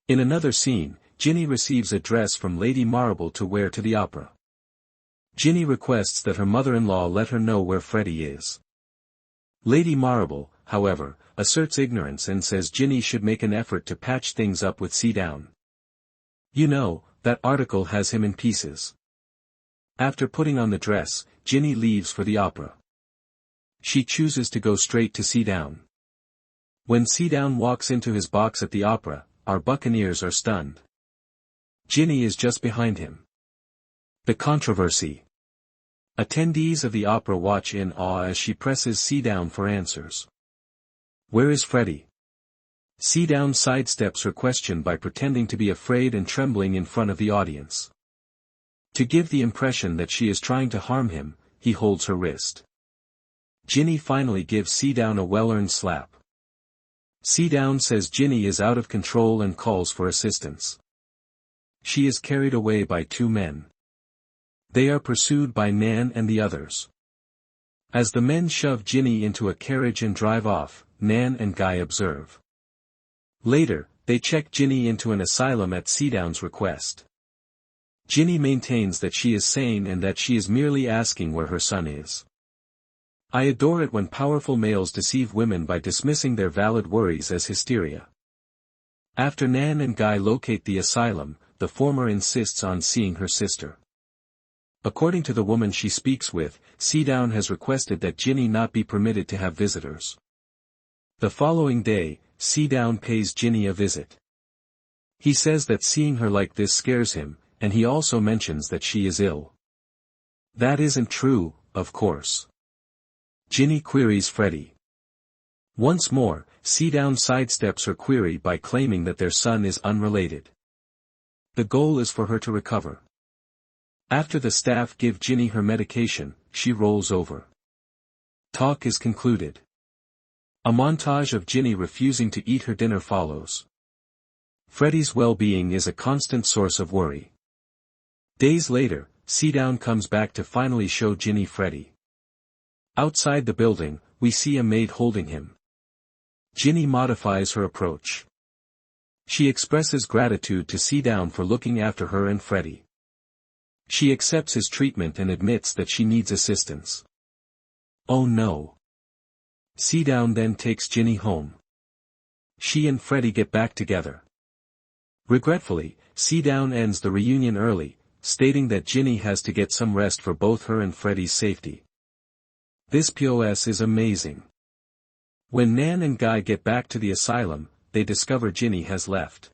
In another scene, Jinny receives a dress from Lady Marble to wear to the opera. Jinny requests that her mother-in-law let her know where Freddie is. Lady Marble, however, asserts ignorance and says Jinny should make an effort to patch things up with Seadown. You know, that article has him in pieces. After putting on the dress, Jinny leaves for the opera. She chooses to go straight to Seadown. When Seadown walks into his box at the opera, our Buccaneers are stunned. Jinny is just behind him. The controversy. Attendees of the opera watch in awe as she presses Seadown for answers. Where is Freddie? Seadown sidesteps her question by pretending to be afraid and trembling in front of the audience. To give the impression that she is trying to harm him, he holds her wrist. Jinny finally gives Seadown a well-earned slap. Seadown says Jinny is out of control and calls for assistance. She is carried away by two men. They are pursued by Nan and the others. As the men shove Jinny into a carriage and drive off, Nan and Guy observe. Later, they check Jinny into an asylum at Seadown's request. Jinny maintains that she is sane and that she is merely asking where her son is. I adore it when powerful males deceive women by dismissing their valid worries as hysteria. After Nan and Guy locate the asylum, the former insists on seeing her sister. According to the woman she speaks with, Seadown has requested that Jinny not be permitted to have visitors. The following day, Seadown pays Jinny a visit. He says that seeing her like this scares him, and he also mentions that she is ill. That isn't true, of course. Jinny queries Freddie. Once more, Seadown sidesteps her query by claiming that their son is unrelated. The goal is for her to recover. After the staff give Jinny her medication, she rolls over. Talk is concluded. A montage of Jinny refusing to eat her dinner follows. Freddie's well-being is a constant source of worry. Days later, Seadown comes back to finally show Jinny Freddie. Outside the building, we see a maid holding him. Jinny modifies her approach. She expresses gratitude to Seadown for looking after her and Freddie. She accepts his treatment and admits that she needs assistance. Oh no. Seadown then takes Jinny home. She and Freddie get back together. Regretfully, Seadown ends the reunion early, stating that Jinny has to get some rest for both her and Freddie's safety. This POS is amazing. When Nan and Guy get back to the asylum, they discover Jinny has left.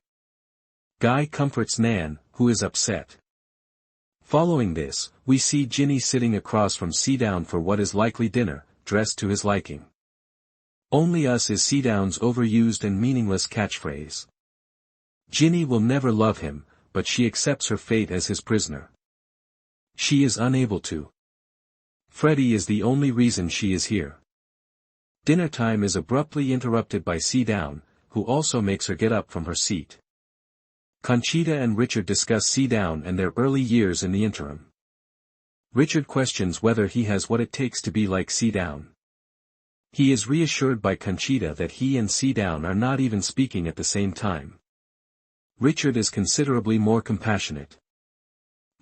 Guy comforts Nan, who is upset. Following this, we see Jinny sitting across from Seadown for what is likely dinner, dressed to his liking. Only us is Seadown's overused and meaningless catchphrase. Jinny will never love him, but she accepts her fate as his prisoner. She is unable to. Freddie is the only reason she is here. Dinner time is abruptly interrupted by Seadown, who also makes her get up from her seat. Conchita and Richard discuss Seadown and their early years in the interim. Richard questions whether he has what it takes to be like Seadown. He is reassured by Conchita that he and Seadown are not even speaking at the same time. Richard is considerably more compassionate.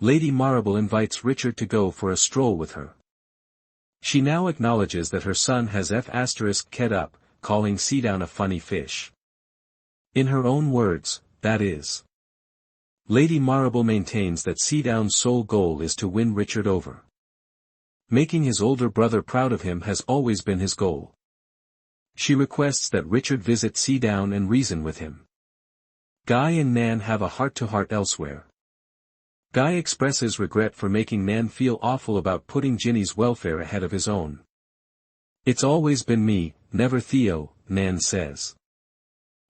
Lady Marble invites Richard to go for a stroll with her. She now acknowledges that her son has F***ed up, calling Seadown a funny fish. In her own words, that is. Lady Marble maintains that Seadown's sole goal is to win Richard over. Making his older brother proud of him has always been his goal. She requests that Richard visit Seadown and reason with him. Guy and Nan have a heart-to-heart elsewhere. Guy expresses regret for making Nan feel awful about putting Jinny's welfare ahead of his own. It's always been me, never Theo, Nan says.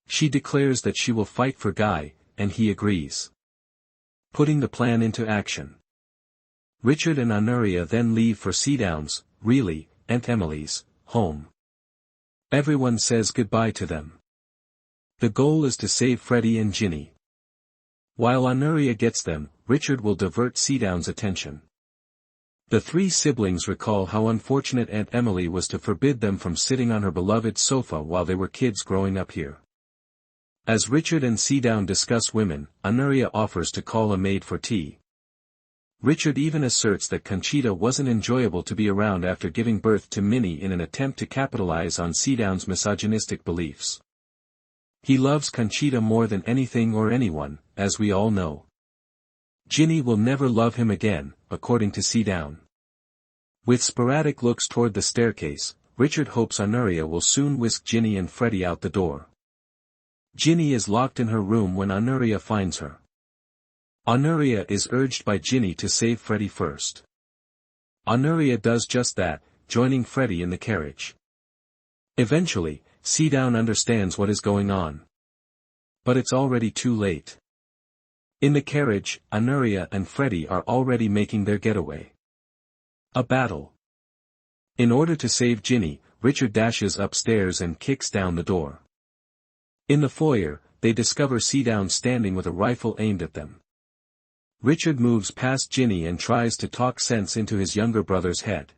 She declares that she will fight for Guy, and he agrees. Putting the plan into action. Richard and Honoria then leave for Seadown's, really, Aunt Emily's, home. Everyone says goodbye to them. The goal is to save Freddie and Jinny. While Honoria gets them, Richard will divert Seadown's attention. The three siblings recall how unfortunate Aunt Emily was to forbid them from sitting on her beloved sofa while they were kids growing up here. As Richard and Seadown discuss women, Honoria offers to call a maid for tea. Richard even asserts that Conchita wasn't enjoyable to be around after giving birth to Minnie in an attempt to capitalize on Seadown's misogynistic beliefs. He loves Conchita more than anything or anyone, as we all know. Jinny will never love him again, according to Seadown. With sporadic looks toward the staircase, Richard hopes Honoria will soon whisk Jinny and Freddie out the door. Jinny is locked in her room when Honoria finds her. Honoria is urged by Jinny to save Freddie first. Honoria does just that, joining Freddie in the carriage. Eventually, Seadown understands what is going on. But it's already too late. In the carriage, Honoria and Freddie are already making their getaway. A battle. In order to save Jinny, Richard dashes upstairs and kicks down the door. In the foyer, they discover Seadown standing with a rifle aimed at them. Richard moves past Jinny and tries to talk sense into his younger brother's head.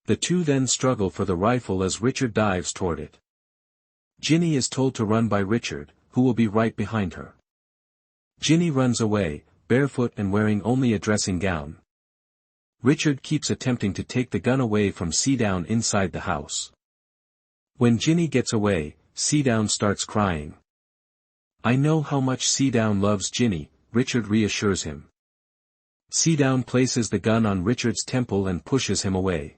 The two then struggle for the rifle as Richard dives toward it. Jinny is told to run by Richard, who will be right behind her. Jinny runs away, barefoot and wearing only a dressing gown. Richard keeps attempting to take the gun away from Seadown inside the house. When Jinny gets away, Seadown starts crying. "I know how much Seadown loves Jinny," Richard reassures him. Seadown places the gun on Richard's temple and pushes him away.